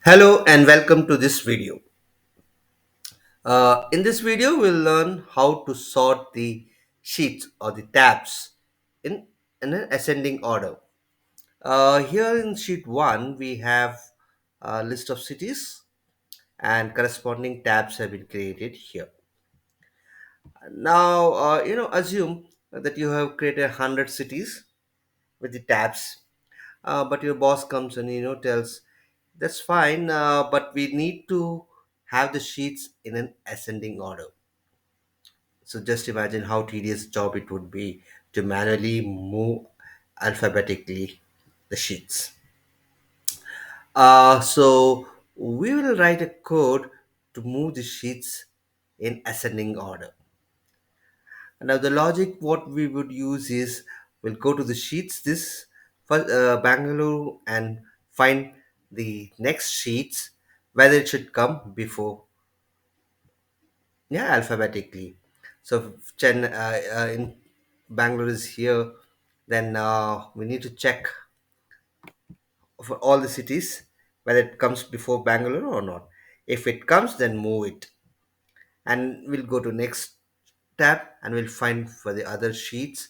Hello and welcome to this video. In this video, we'll learn how to sort the sheets or the tabs in, in an ascending order. Here in sheet 1, we have a list of cities and corresponding tabs have been created here. Now, assume that you have created 100 cities with the tabs, but your boss comes and, tells, that's fine, but we need to have the sheets in an ascending order. So just imagine how tedious job it would be to manually move alphabetically the sheets. So we will write a code to move the sheets in ascending order. Now the logic what we would use is we'll go to the sheets this for Bangalore and find the next sheets whether it should come before, yeah, alphabetically. So if in Bangalore is here, then we need to check for all the cities whether it comes before Bangalore or not. If it comes, then move it, and we'll go to next tab and we'll find for the other sheets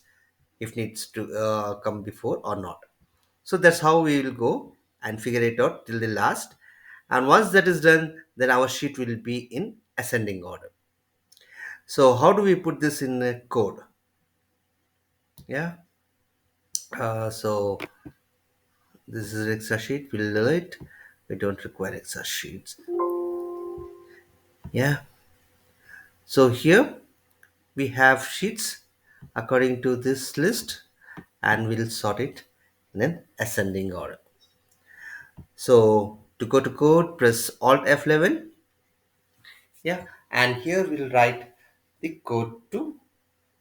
if needs to come before or not. So that's how we will go and figure it out till the last. And once that is done, then our sheet will be in ascending order. So how do we put this in a code? Yeah. So this is an Excel sheet. We'll do it. We don't require Excel sheets. Yeah. So here we have sheets according to this list, and we'll sort it in an ascending order. So to go to code, press Alt F11. Yeah. And here we'll write the code to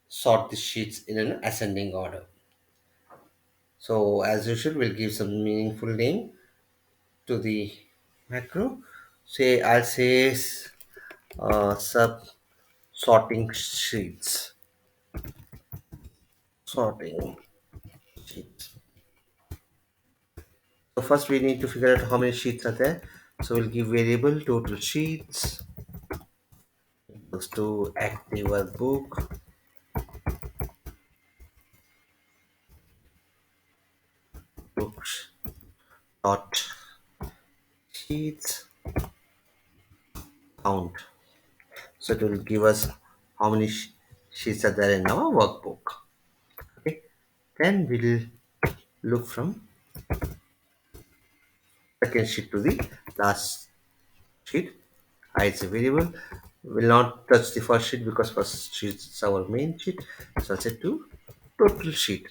sort the sheets in an ascending order. So as usual, we'll give some meaningful name to the macro. Say I'll say sub sorting sheets. Sorting sheets. So first we need to figure out how many sheets are there. So we'll give variable total sheets equals to active workbook books dot sheets count. So it will give us how many sheets are there in our workbook. Okay. Then we'll look from second sheet to the last sheet. I is a variable. Will not touch the first sheet because first sheet is our main sheet. So I'll say to total sheet.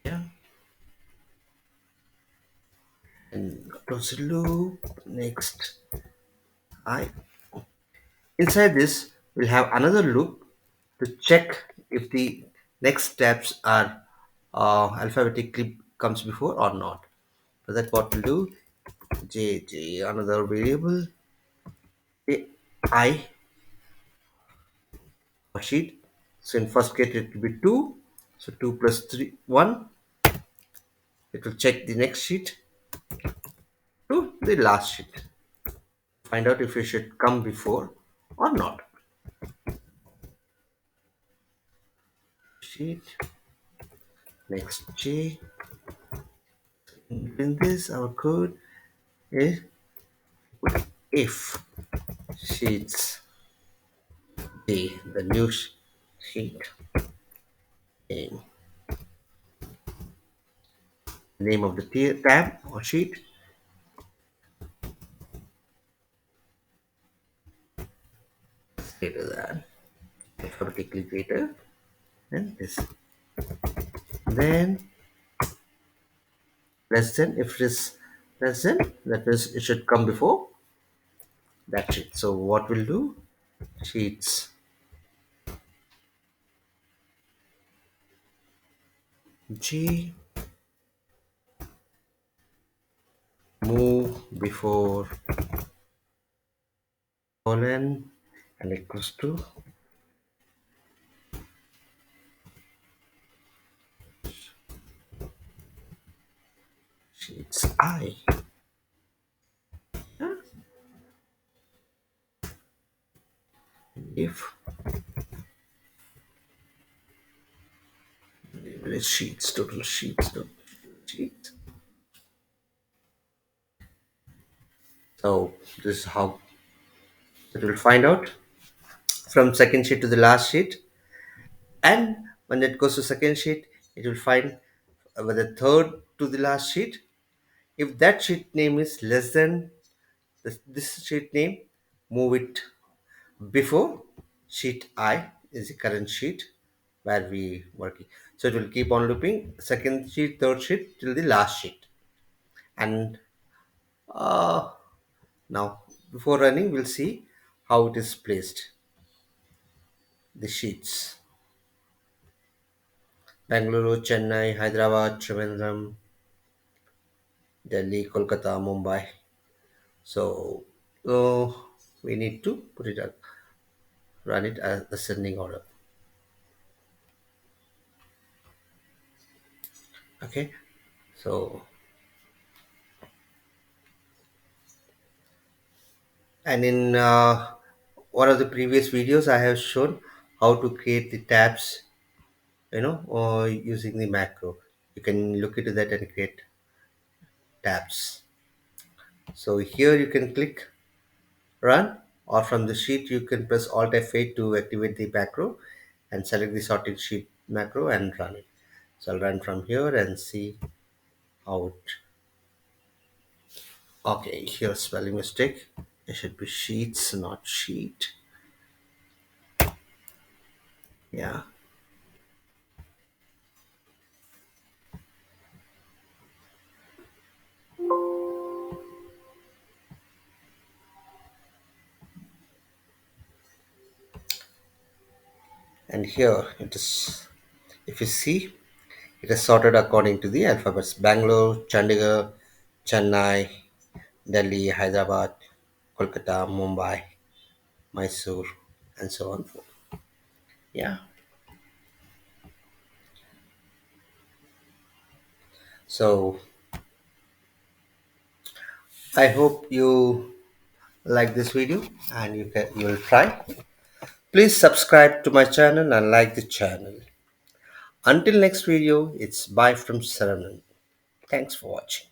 Yeah. And close the loop. Next. I. Inside this, we'll have another loop to check if the next steps are alphabetically comes before or not. So that's what we'll do. J another variable. I sheet. So in first case it will be 2. So 2 plus 3 1. It will check the next sheet to the last sheet. Find out if it should come before or not. Sheet next J. In this our code is if sheets the new sheet name, name of the tab or sheet greater than alphabetically greater than this. Then less than, if it is less than, that means it should come before that sheet. So what we'll do, sheets G move before colon and equals to Sheets I. Yeah. If sheets, total sheets, total sheets. So this is how it will find out from second sheet to the last sheet. And when it goes to second sheet, it will find the third to the last sheet. If that sheet name is less than this sheet name, move it before sheet I is the current sheet where we working. So it will keep on looping second sheet, third sheet till the last sheet. And now before running, we'll see how it is placed. The sheets: Bangalore, Chennai, Hyderabad, Trivandrum, Delhi, Kolkata, Mumbai. So uh, we need to put it up, run it as ascending order. Okay. So and in one of the previous videos, I have shown how to create the tabs. Or using the macro, you can look into that and create tabs. So here you can click run, or from the sheet you can press Alt F8 to activate the macro and select the sorting sheet macro and run it. So I'll run from here and see how it. Okay, here spelling mistake. It should be sheets, not sheet. Yeah, and here it is. If you see, it is sorted according to the alphabets: Bangalore, Chandigarh, Chennai, Delhi, Hyderabad, Kolkata, Mumbai, Mysore, and so on. Yeah. So I hope you like this video and you will try. Please subscribe to my channel and like the channel. Until next video, it's bye from Saranan. Thanks for watching.